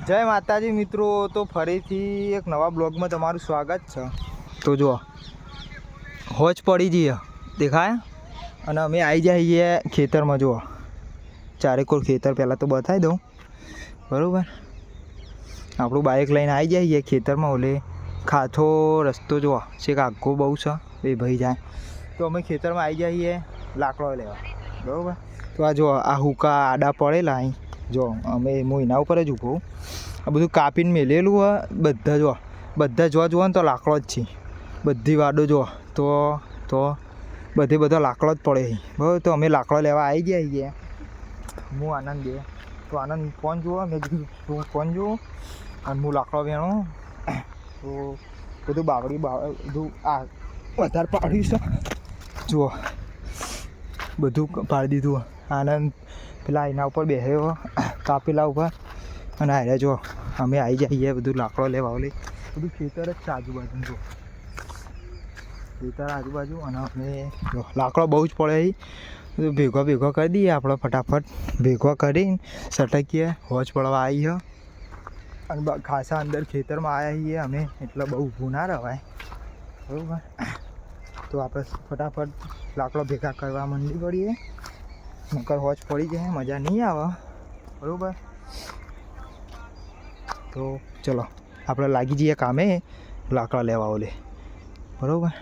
જય માતાજી મિત્રો, તો ફરીથી એક નવા બ્લોગમાં તમારું સ્વાગત છે। તો જુઓ હોજ પડી જઈએ દેખાય અને અમે આવી જઈએ ખેતરમાં। જુઓ ચારેકોર ખેતર પહેલાં તો બતાવી દઉં બરાબર। આપણું બાઇક લઈને આવી જઈએ ખેતરમાં। ઓલે ખાથો રસ્તો જુઓ છે, આઘો બહુ છે, એ ભાઈ જાય તો અમે ખેતરમાં આવી જઈએ લાકડો લેવા બરાબર। તો આ જુઓ આ હુકા આડા પડેલા અહીં જો અમે હું એના ઉપર જ ઊભો। આ બધું કાપીને મેલેલું હોય બધા જો બધા જોવા જુઓ ને તો લાકડો જ છે। બધી વાડો જુઓ તો બધો લાકડો જ પડે બરાબર। તો અમે લાકડો લેવા આવી ગયા છીએ। હું આનંદ બે તો આનંદ ફોન જુઓ, મેં કીધું તું ફોન જુઓ અને હું લાકડો વેણું તો બધું બધું આ વધારે પાડ્યું છે। જુઓ બધું પાડી દીધું। આનંદ પેલા એના ઉપર બેસ્યો કાપેલા ઉપર અને આરે જો અમે આવી જઈએ બધું લાકડો લેવા। ઓલી બધું ખેતર જ છે આજુબાજુ, જો ખેતર આજુબાજુ અને અમે જો લાકડો બહુ જ પડે બધું ભેગો કરી દઈએ આપણે ફટાફટ ભેગો કરીને સટકીએ હોજ પડવા આવી છે। અને ખાસા અંદર ખેતરમાં આવ્યા છીએ અમે, એટલે બહુ ઊભું ના રહેવાય બરાબર। તો આપણે ફટાફટ લાકડો ભેગા કરવા માંડી પડીએ, નકર હોજ પડી જાય મજા નહીં આવે બરાબર। તો ચલો આપણે લાગી જઈએ કામે લાકડા લેવા ઓલે બરાબર।